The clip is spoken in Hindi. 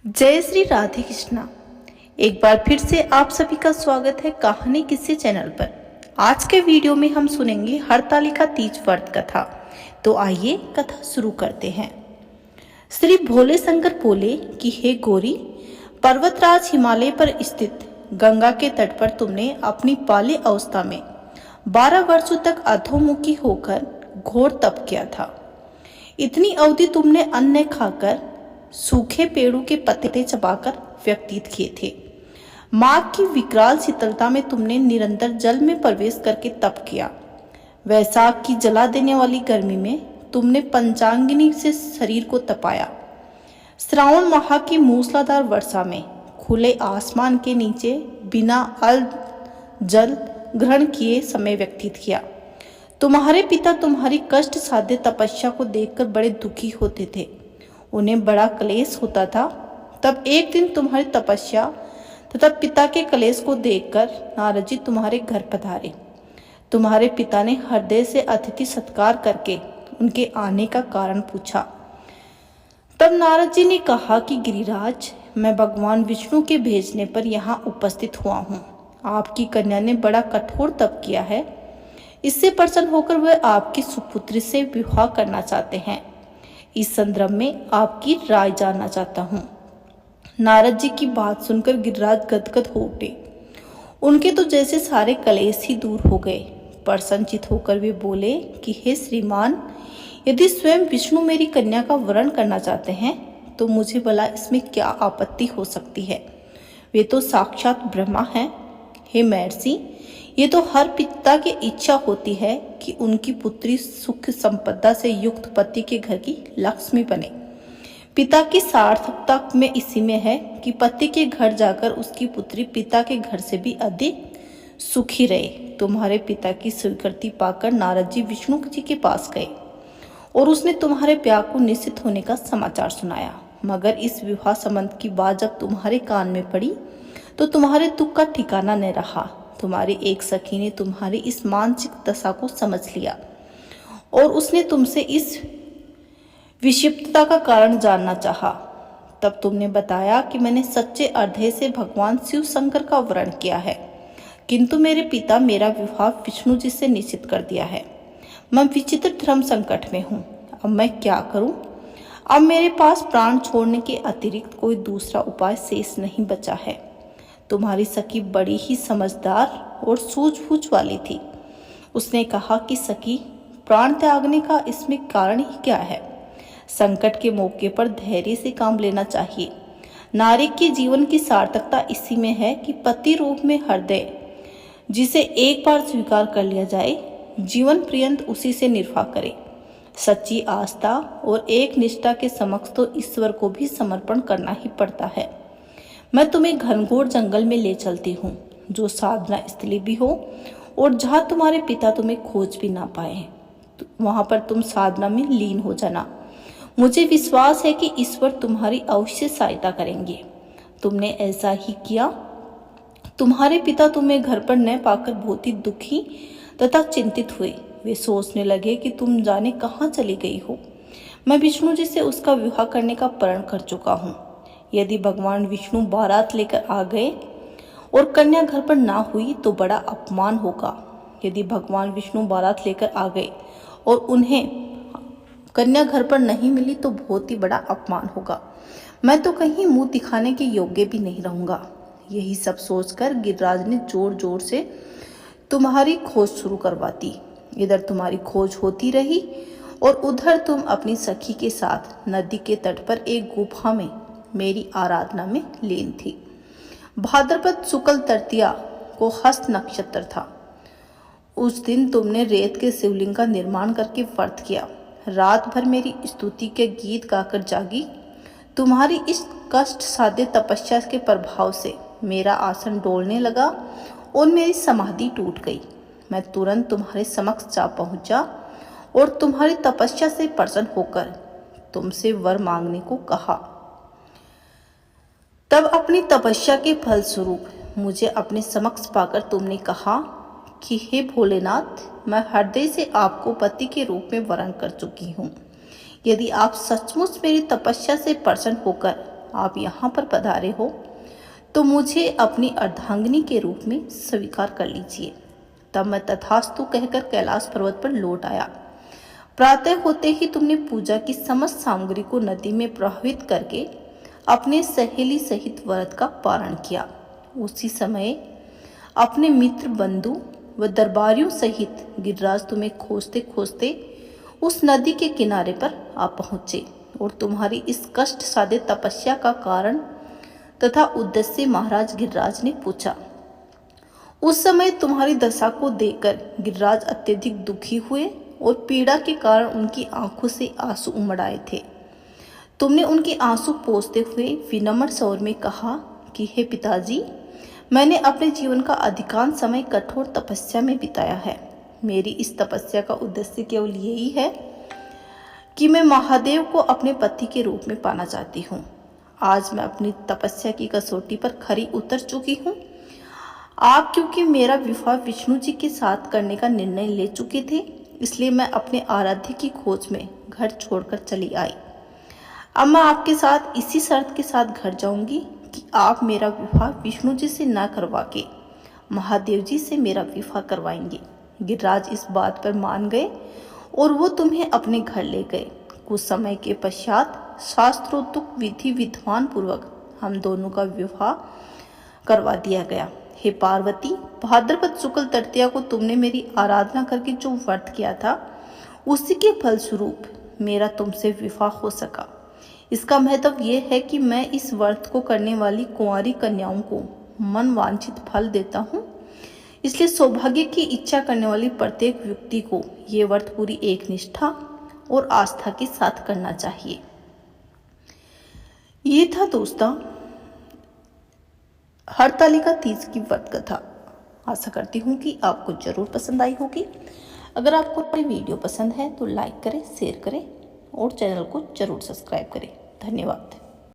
जय श्री राधे कृष्णा। एक बार फिर से आप सभी का स्वागत है कहानी किस्से चैनल पर। आज के वीडियो में हम सुनेंगे हरतालिका तीज व्रत कथा। तो आइए कथा शुरू करते हैं। श्री भोले शंकर बोले कि हे गौरी, पर्वतराज हिमालय पर स्थित गंगा के तट पर तुमने अपनी बाल्य अवस्था में 12 वर्षों तक अधोमुखी होकर घोर तप किया था। इतनी अवधि तुमने अन्न खाकर सूखे पेड़ों के पत्ते चबाकर व्यतीत किए थे। माघ की विकराल शीतलता में तुमने निरंतर जल में प्रवेश करके तप किया। वैशाख की जला देने वाली गर्मी में तुमने पंचांगिनी से शरीर को तपाया। श्रावण माह की मूसलाधार वर्षा में खुले आसमान के नीचे बिना जल ग्रहण किए समय व्यतीत किया। तुम्हारे पिता तुम्हारी कष्ट साध्य तपस्या को देखकर बड़े दुखी होते थे। उन्हें बड़ा क्लेश होता था। तब एक दिन तुम्हारी तपस्या तथा पिता के क्लेश को देखकर नारद जी तुम्हारे घर पधारे। तुम्हारे पिता ने हृदय से अतिथि सत्कार करके उनके आने का कारण पूछा। तब नारद जी ने कहा कि गिरिराज, मैं भगवान विष्णु के भेजने पर यहाँ उपस्थित हुआ हूँ। आपकी कन्या ने बड़ा कठोर तप किया है। इससे प्रसन्न होकर वह आपकी सुपुत्री से विवाह करना चाहते हैं। इस संदर्भ में आपकी राय जानना चाहता हूँ। नारद जी की बात सुनकर गिरिराज गदगद हो उठे। उनके तो जैसे सारे कलेश ही दूर हो गए। प्रसन्नचित होकर वे बोले कि हे श्रीमान, यदि स्वयं विष्णु मेरी कन्या का वरण करना चाहते हैं तो मुझे भला इसमें क्या आपत्ति हो सकती है। वे तो साक्षात ब्रह्मा हैं। हे महर्षि, ये तो हर पिता की इच्छा होती है कि उनकी पुत्री सुख संपदा से युक्त पति के घर की लक्ष्मी बने। पिता की सार्थकता में इसी में है कि पति के घर जाकर उसकी पुत्री पिता के घर से भी अधिक सुखी रहे। तुम्हारे पिता की स्वीकृति पाकर नारद जी विष्णु जी के पास गए और उसने तुम्हारे ब्याह को निश्चित होने का समाचार सुनाया। मगर इस विवाह संबंध की बात जब तुम्हारे कान में पड़ी तो तुम्हारे दुख का ठिकाना न रहा। तुम्हारी एक सखी ने तुम्हारी इस मानसिक दशा को समझ लिया और उसने तुमसे इस विक्षिप्तता का कारण जानना चाहा। तब तुमने बताया कि मैंने सच्चे हृदय से भगवान शिव शंकर का वरण किया है, किंतु मेरे पिता मेरा विवाह विष्णु जी से निश्चित कर दिया है। मैं विचित्र धर्म संकट में हूँ। अब मैं क्या करूँ? अब मेरे पास प्राण छोड़ने के अतिरिक्त कोई दूसरा उपाय शेष नहीं बचा है। तुम्हारी सखी बड़ी ही समझदार और सूझबूझ वाली थी। उसने कहा कि सखी, प्राण त्यागने का इसमें कारण ही क्या है? संकट के मौके पर धैर्य से काम लेना चाहिए। नारी के जीवन की सार्थकता इसी में है कि पति रूप में हृदय जिसे एक बार स्वीकार कर लिया जाए, जीवन पर्यंत उसी से निर्वाह करे। सच्ची आस्था और एक निष्ठा के समक्ष तो ईश्वर को भी समर्पण करना ही पड़ता है। मैं तुम्हें घनघोर जंगल में ले चलती हूँ, जो साधना स्थली भी हो और जहाँ तुम्हारे पिता तुम्हें खोज भी ना पाए। वहां पर तुम साधना में लीन हो जाना। मुझे विश्वास है कि ईश्वर तुम्हारी अवश्य सहायता करेंगे। तुमने ऐसा ही किया। तुम्हारे पिता तुम्हें घर पर न पाकर बहुत ही दुखी तथा चिंतित हुए। वे सोचने लगे कि तुम जाने कहाँ चली गई हो। मैं विष्णु जी से उसका विवाह करने का प्रण कर चुका हूँ। यदि भगवान विष्णु बारात लेकर आ गए और कन्या घर पर ना हुई तो बड़ा अपमान होगा। यदि भगवान विष्णु बारात लेकर आ गए और उन्हें कन्या घर पर नहीं मिली तो बहुत ही बड़ा अपमान होगा। मैं तो कहीं मुंह दिखाने के योग्य भी नहीं रहूंगा। यही सब सोचकर गिरिराज ने जोर जोर से तुम्हारी खोज शुरू करवा दी। इधर तुम्हारी खोज होती रही और उधर तुम अपनी सखी के साथ नदी के तट पर एक गुफा में मेरी आराधना में लीन थी। भाद्रपद शुक्ल तृतीया को हस्त नक्षत्र था। उस दिन तुमने रेत के शिवलिंग का निर्माण करके व्रत किया। रात भर मेरी स्तुति के गीत गाकर जागी। तुम्हारी इस कष्ट साध्य तपस्या के प्रभाव से मेरा आसन डोलने लगा और मेरी समाधि टूट गई। मैं तुरंत तुम्हारे समक्ष जा पहुंचा और तुम्हारी तपस्या से प्रसन्न होकर तुमसे वर मांगने को कहा। तब अपनी तपस्या के फलस्वरूप मुझे अपने समक्ष पाकर तुमने कहा कि हे भोलेनाथ, मैं हृदय से आपको पति के रूप में वरण कर चुकी हूँ। यदि आप सचमुच मेरी तपस्या से प्रसन्न होकर आप यहाँ पर पधारे हो तो मुझे अपनी अर्धांगिनी के रूप में स्वीकार कर लीजिए। तब मैं तथास्तु कहकर कैलाश पर्वत पर लौट आया। प्रातः होते ही तुमने पूजा की समस्त सामग्री को नदी में प्रवाहित करके अपने सहेली सहित व्रत का पारण किया। उसी समय अपने मित्र, बंधु व दरबारियों सहित गिरिराज तुम्हें खोजते खोजते उस नदी के किनारे पर आ पहुंचे और तुम्हारी इस कष्ट साध्य तपस्या का कारण तथा उद्देश्य महाराज गिरिराज ने पूछा। उस समय तुम्हारी दशा को देखकर गिरिराज अत्यधिक दुखी हुए और पीड़ा के कारण उनकी आंखों से आंसू उमड़ आए थे। तुमने उनके आंसू पोंछते हुए विनम्र स्वर में कहा कि हे पिताजी, मैंने अपने जीवन का अधिकांश समय कठोर तपस्या में बिताया है। मेरी इस तपस्या का उद्देश्य केवल यही है कि मैं महादेव को अपने पति के रूप में पाना चाहती हूँ। आज मैं अपनी तपस्या की कसौटी पर खरी उतर चुकी हूँ। आप क्योंकि मेरा विवाह विष्णु जी के साथ करने का निर्णय ले चुके थे, इसलिए मैं अपने आराध्य की खोज में घर छोड़कर चली आई। अब मैं आपके साथ इसी शर्त के साथ घर जाऊंगी कि आप मेरा विवाह विष्णु जी से न करवा के महादेव जी से मेरा विवाह करवाएंगे। गिरिराज इस बात पर मान गए और वो तुम्हें अपने घर ले गए। कुछ समय के पश्चात शास्त्रोक्त विधि विधान पूर्वक हम दोनों का विवाह करवा दिया गया। हे पार्वती, भाद्रपद शुक्ल तृतीया को तुमने मेरी आराधना करके जो व्रत किया था, उसी के फलस्वरूप मेरा तुमसे विवाह हो सका। इसका महत्व यह है कि मैं इस व्रत को करने वाली कुंवारी कन्याओं को मन वांछित फल देता हूँ। इसलिए सौभाग्य की इच्छा करने वाली प्रत्येक व्यक्ति को ये व्रत पूरी एक निष्ठा और आस्था के साथ करना चाहिए। ये था दोस्तों हरतालिका तीज की व्रत कथा। आशा करती हूँ कि आपको जरूर पसंद आई होगी। अगर आपको मेरी वीडियो पसंद है तो लाइक करें, शेयर करें और चैनल को जरूर सब्सक्राइब करें। धन्यवाद।